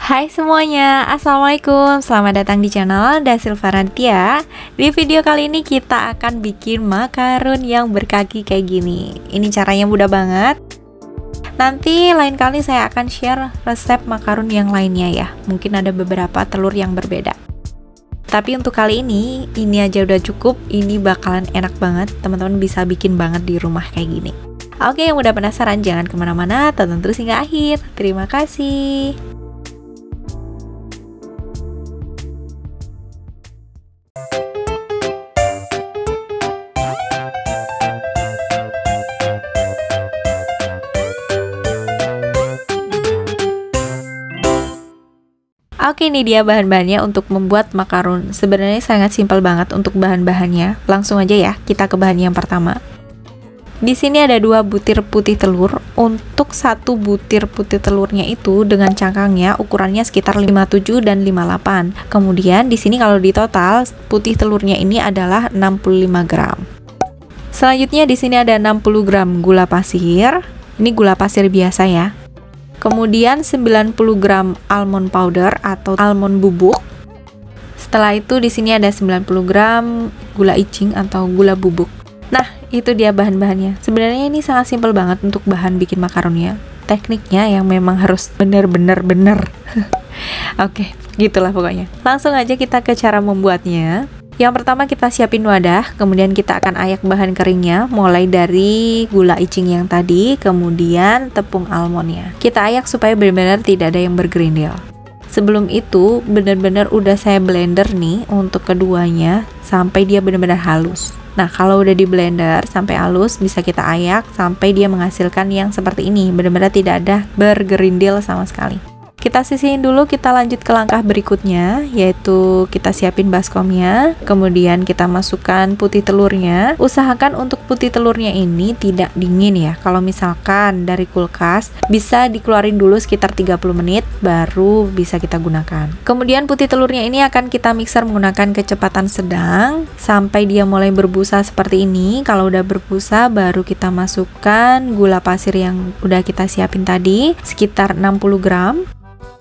Hai semuanya, Assalamualaikum. Selamat datang di channel Dasilva Raditya. Di video kali ini kita akan bikin makarun yang berkaki kayak gini. Ini caranya mudah banget. Nanti lain kali saya akan share resep makarun yang lainnya ya. Mungkin ada beberapa telur yang berbeda. Tapi untuk kali ini aja udah cukup. Ini bakalan enak banget. Teman-teman bisa bikin banget di rumah kayak gini. Oke, yang udah penasaran jangan kemana-mana, tonton terus hingga akhir. Terima kasih. Oke, ini dia bahan-bahannya untuk membuat makarun. Sebenarnya sangat simpel banget untuk bahan-bahannya. Langsung aja ya, kita ke bahan yang pertama. Di sini ada 2 butir putih telur. Untuk 1 butir putih telurnya itu dengan cangkangnya ukurannya sekitar 57 dan 58. Kemudian di sini kalau di total putih telurnya ini adalah 65 gram. Selanjutnya di sini ada 60 gram gula pasir. Ini gula pasir biasa ya. Kemudian 90 gram almond powder atau almond bubuk. Setelah itu di sini ada 90 gram gula icing atau gula bubuk. Nah, itu dia bahan-bahannya. Sebenarnya ini sangat simpel banget untuk bahan bikin makarunnya. Tekniknya yang memang harus bener-bener bener. Oke, gitulah pokoknya. Langsung aja kita ke cara membuatnya. Yang pertama kita siapin wadah, kemudian kita akan ayak bahan keringnya, mulai dari gula icing yang tadi, kemudian tepung almondnya. Kita ayak supaya benar-benar tidak ada yang bergerindil. Sebelum itu, benar-benar udah saya blender nih untuk keduanya, sampai dia benar-benar halus. Nah, kalau udah di blender sampai halus, bisa kita ayak sampai dia menghasilkan yang seperti ini, benar-benar tidak ada bergerindil sama sekali. Kita sisihin dulu, kita lanjut ke langkah berikutnya, yaitu kita siapin baskomnya, kemudian kita masukkan putih telurnya. Usahakan untuk putih telurnya ini tidak dingin ya. Kalau misalkan dari kulkas, bisa dikeluarin dulu sekitar 30 menit, baru bisa kita gunakan. Kemudian putih telurnya ini akan kita mixer menggunakan kecepatan sedang, sampai dia mulai berbusa seperti ini. Kalau udah berbusa, baru kita masukkan gula pasir yang udah kita siapin tadi, sekitar 60 gram.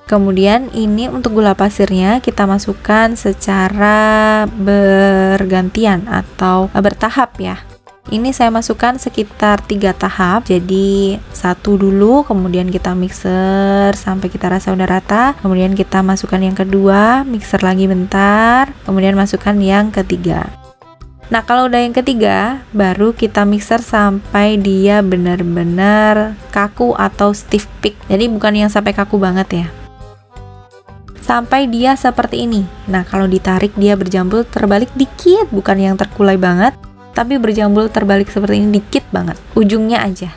Kemudian ini untuk gula pasirnya kita masukkan secara bergantian atau bertahap ya. Ini saya masukkan sekitar 3 tahap. Jadi 1 dulu, kemudian kita mixer sampai kita rasa udah rata. Kemudian kita masukkan yang kedua, mixer lagi bentar. Kemudian masukkan yang ketiga. Nah, kalau udah yang ketiga, baru kita mixer sampai dia benar-benar kaku atau stiff peak. Jadi bukan yang sampai kaku banget ya. Sampai dia seperti ini. Nah, kalau ditarik dia berjambul terbalik dikit, bukan yang terkulai banget, tapi berjambul terbalik seperti ini dikit banget, ujungnya aja.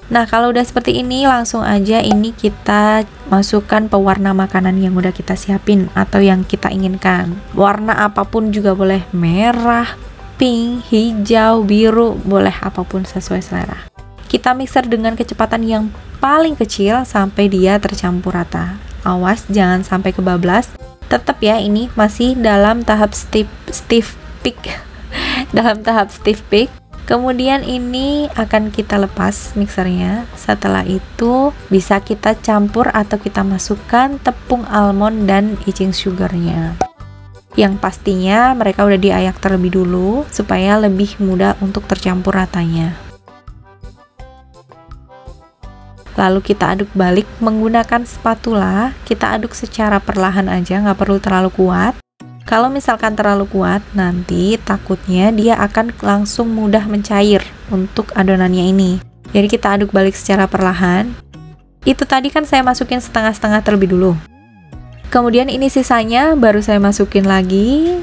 Nah, kalau udah seperti ini, langsung aja ini kita masukkan pewarna makanan yang udah kita siapin atau yang kita inginkan. Warna apapun juga boleh, merah, pink, hijau, biru, boleh apapun sesuai selera. Kita mixer dengan kecepatan yang paling kecil sampai dia tercampur rata. Awas jangan sampai kebablas. Tetap ya, ini masih dalam tahap stiff peak. Dalam tahap stiff peak. Kemudian ini akan kita lepas mixernya. Setelah itu bisa kita campur atau kita masukkan tepung almond dan icing sugarnya. Yang pastinya mereka udah diayak terlebih dulu supaya lebih mudah untuk tercampur ratanya. Lalu kita aduk balik menggunakan spatula. Kita aduk secara perlahan aja, nggak perlu terlalu kuat. Kalau misalkan terlalu kuat, nanti takutnya dia akan langsung mudah mencair untuk adonannya ini. Jadi kita aduk balik secara perlahan. Itu tadi kan saya masukin setengah-setengah terlebih dulu. Kemudian ini sisanya baru saya masukin lagi.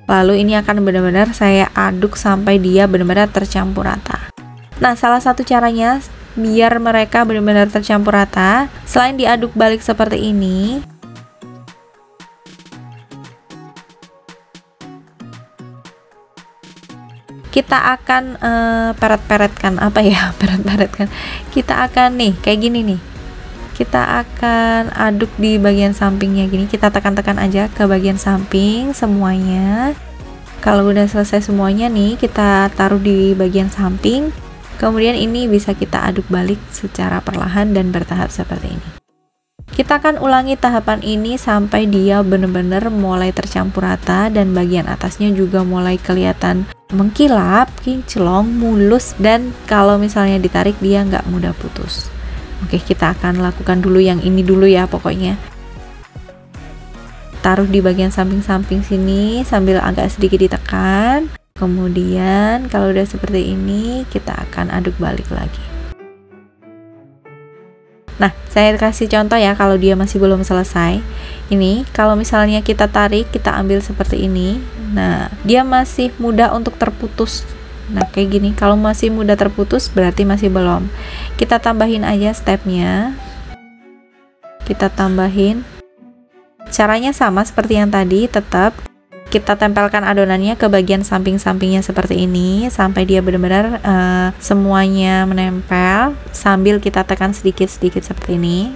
Lalu ini akan benar-benar saya aduk sampai dia benar-benar tercampur rata. Nah, salah satu caranya biar mereka benar-benar tercampur rata, selain diaduk balik seperti ini, kita akan peret-peretkan apa ya, peret-peretkan. Kita akan nih kayak gini nih. Kita akan aduk di bagian sampingnya gini. Kita tekan-tekan aja ke bagian samping semuanya. Kalau udah selesai semuanya nih, kita taruh di bagian samping. Kemudian ini bisa kita aduk balik secara perlahan dan bertahap seperti ini. Kita akan ulangi tahapan ini sampai dia benar-benar mulai tercampur rata dan bagian atasnya juga mulai kelihatan mengkilap, kinclong, mulus, dan kalau misalnya ditarik dia nggak mudah putus. Oke, kita akan lakukan dulu yang ini dulu ya pokoknya. Taruh di bagian samping-samping sini sambil agak sedikit ditekan. Kemudian kalau udah seperti ini kita akan aduk balik lagi. Nah, saya kasih contoh ya kalau dia masih belum selesai. Ini kalau misalnya kita tarik, kita ambil seperti ini. Nah, dia masih mudah untuk terputus. Nah, kayak gini. Kalau masih mudah terputus berarti masih belum. Kita tambahin aja stepnya. Kita tambahin. Caranya sama seperti yang tadi, tetap kita tempelkan adonannya ke bagian samping-sampingnya seperti ini sampai dia benar-benar semuanya menempel sambil kita tekan sedikit-sedikit seperti ini.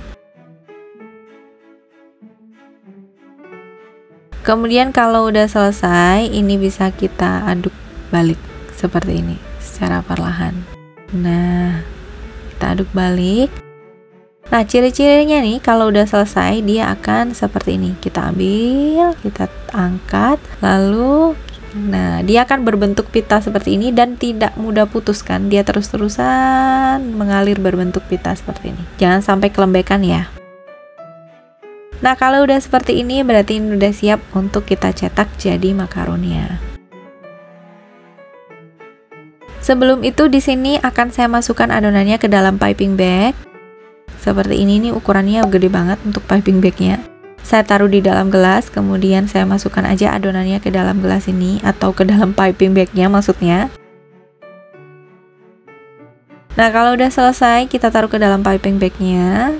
Kemudian kalau udah selesai, ini bisa kita aduk balik seperti ini secara perlahan. Nah, kita aduk balik. Nah, ciri-cirinya nih kalau udah selesai dia akan seperti ini. Kita ambil, kita angkat, lalu nah, dia akan berbentuk pita seperti ini dan tidak mudah putus kan. Dia terus-terusan mengalir berbentuk pita seperti ini. Jangan sampai kelembekan ya. Nah, kalau udah seperti ini berarti ini udah siap untuk kita cetak jadi makaronnya. Sebelum itu di sini akan saya masukkan adonannya ke dalam piping bag. Seperti ini nih, ukurannya gede banget untuk piping bagnya. Saya taruh di dalam gelas, kemudian saya masukkan aja adonannya ke dalam gelas ini atau ke dalam piping bagnya maksudnya. Nah, kalau udah selesai kita taruh ke dalam piping bagnya.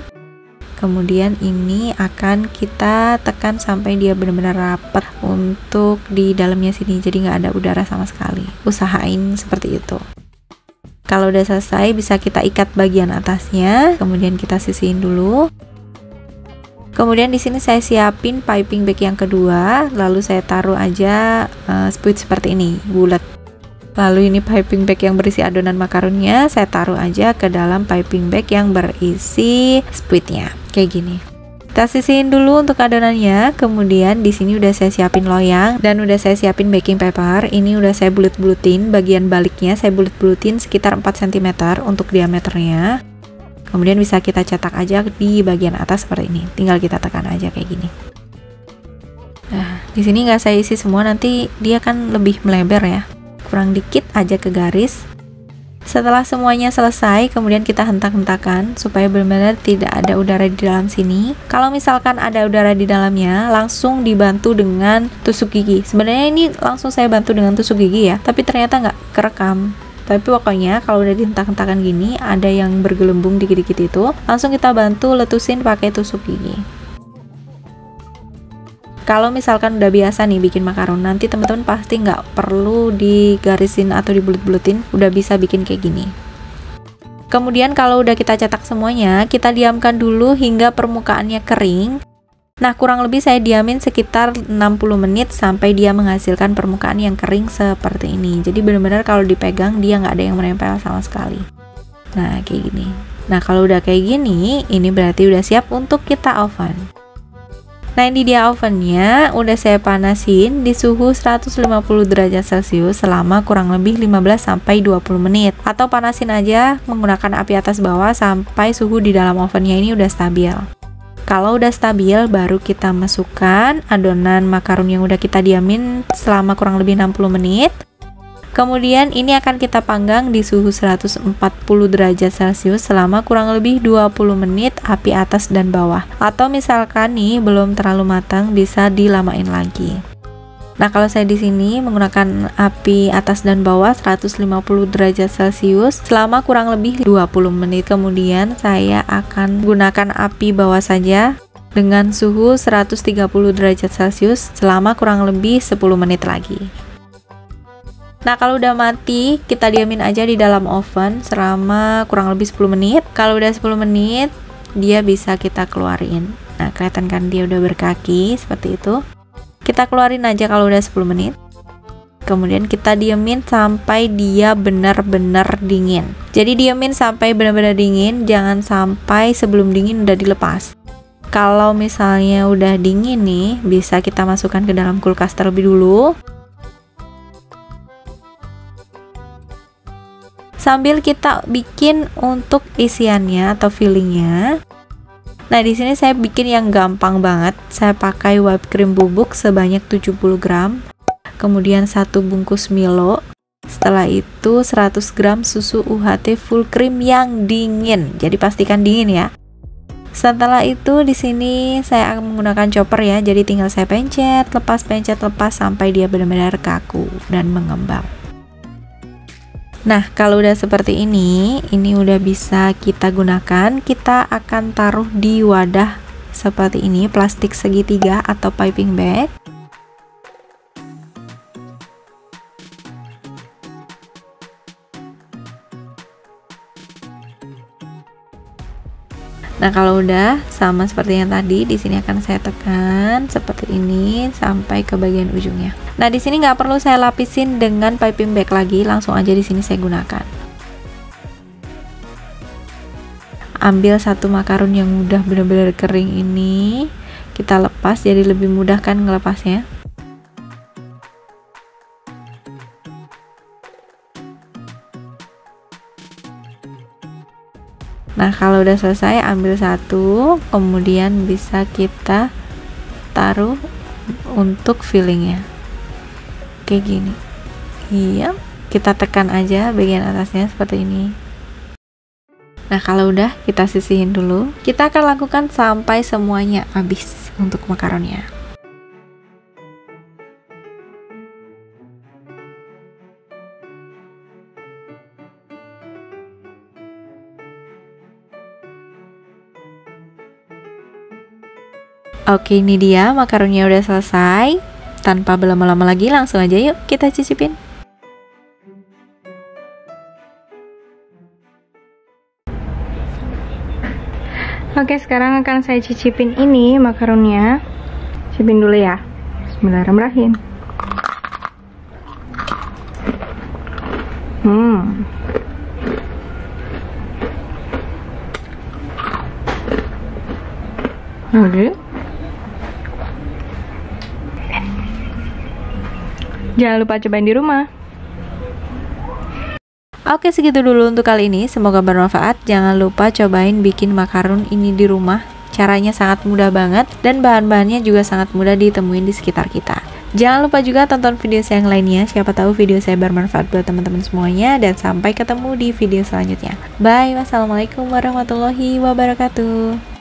Kemudian ini akan kita tekan sampai dia benar-benar rapat untuk di dalamnya sini, jadi nggak ada udara sama sekali. Usahain seperti itu. Kalau udah selesai bisa kita ikat bagian atasnya, kemudian kita sisihin dulu. Kemudian di sini saya siapin piping bag yang kedua, lalu saya taruh aja spuit seperti ini, bulat. Lalu ini piping bag yang berisi adonan makaronnya, saya taruh aja ke dalam piping bag yang berisi spuitnya, kayak gini. Kita sisihin dulu untuk adonannya. Kemudian di sini udah saya siapin loyang dan udah saya siapin baking paper. Ini udah saya bulut-bulutin, bagian baliknya saya bulut-bulutin sekitar 4 cm untuk diameternya. Kemudian bisa kita cetak aja di bagian atas seperti ini. Tinggal kita tekan aja kayak gini. Nah, di sini nggak saya isi semua, nanti dia kan lebih melebar ya. Kurang dikit aja ke garis. Setelah semuanya selesai, kemudian kita hentak-hentakan supaya benar-benar tidak ada udara di dalam sini. Kalau misalkan ada udara di dalamnya, langsung dibantu dengan tusuk gigi. Sebenarnya ini langsung saya bantu dengan tusuk gigi ya, tapi ternyata nggak kerekam. Tapi pokoknya kalau udah dihentak-hentakan gini, ada yang bergelembung dikit-dikit itu, langsung kita bantu letusin pakai tusuk gigi. Kalau misalkan udah biasa nih bikin makaron, nanti teman-teman pasti nggak perlu digarisin atau dibulut-bulutin, udah bisa bikin kayak gini. Kemudian kalau udah kita cetak semuanya, kita diamkan dulu hingga permukaannya kering. Nah, kurang lebih saya diamin sekitar 60 menit sampai dia menghasilkan permukaan yang kering seperti ini. Jadi benar-benar kalau dipegang dia nggak ada yang menempel sama sekali. Nah, kayak gini. Nah, kalau udah kayak gini, ini berarti udah siap untuk kita oven. Nah, ini dia ovennya, udah saya panasin di suhu 150 derajat Celcius selama kurang lebih 15-20 menit. Atau panasin aja menggunakan api atas bawah sampai suhu di dalam ovennya ini udah stabil. Kalau udah stabil, baru kita masukkan adonan makaron yang udah kita diamin selama kurang lebih 60 menit. Kemudian ini akan kita panggang di suhu 140 derajat Celcius selama kurang lebih 20 menit api atas dan bawah. Atau misalkan nih belum terlalu matang bisa dilamain lagi. Nah, kalau saya di sini menggunakan api atas dan bawah 150 derajat Celcius selama kurang lebih 20 menit. Kemudian saya akan gunakan api bawah saja dengan suhu 130 derajat Celcius selama kurang lebih 10 menit lagi. Nah, kalau udah mati, kita diamin aja di dalam oven selama kurang lebih 10 menit. Kalau udah 10 menit, dia bisa kita keluarin. Nah, kelihatan kan dia udah berkaki seperti itu. Kita keluarin aja kalau udah 10 menit. Kemudian kita diamin sampai dia benar-benar dingin. Jadi diamin sampai benar-benar dingin, jangan sampai sebelum dingin udah dilepas. Kalau misalnya udah dingin nih, bisa kita masukkan ke dalam kulkas terlebih dulu. Sambil kita bikin untuk isiannya atau fillingnya. Nah, di sini saya bikin yang gampang banget. Saya pakai whipped cream bubuk sebanyak 70 gram. Kemudian 1 bungkus Milo. Setelah itu 100 gram susu UHT full cream yang dingin. Jadi pastikan dingin ya. Setelah itu di sini saya akan menggunakan chopper ya. Jadi tinggal saya pencet, lepas sampai dia benar-benar kaku dan mengembang. Nah, kalau udah seperti ini udah bisa kita gunakan. Kita akan taruh di wadah seperti ini, plastik segitiga atau piping bag. Nah, kalau udah sama seperti yang tadi, di sini akan saya tekan seperti ini sampai ke bagian ujungnya. Nah, di sini nggak perlu saya lapisin dengan piping bag lagi, langsung aja di sini saya gunakan. Ambil satu makaron yang udah benar-benar kering ini, kita lepas, jadi lebih mudah kan ngelepasnya. Nah, kalau udah selesai, ambil satu, kemudian bisa kita taruh untuk fillingnya kayak gini. Iya, kita tekan aja bagian atasnya seperti ini. Nah, kalau udah, kita sisihin dulu. Kita akan lakukan sampai semuanya habis untuk makaronnya. Oke, ini dia makaronnya udah selesai. Tanpa berlama-lama lagi, langsung aja yuk kita cicipin. Oke, sekarang akan saya cicipin ini makaronnya. Cicipin dulu ya. Bismillahirrahmanirrahim. Oke. Jangan lupa cobain di rumah. Oke, segitu dulu untuk kali ini. Semoga bermanfaat. Jangan lupa cobain bikin makaron ini di rumah. Caranya sangat mudah banget dan bahan-bahannya juga sangat mudah ditemuin di sekitar kita. Jangan lupa juga tonton video saya yang lainnya. Siapa tahu video saya bermanfaat buat teman-teman semuanya. Dan sampai ketemu di video selanjutnya. Bye. Wassalamualaikum warahmatullahi wabarakatuh.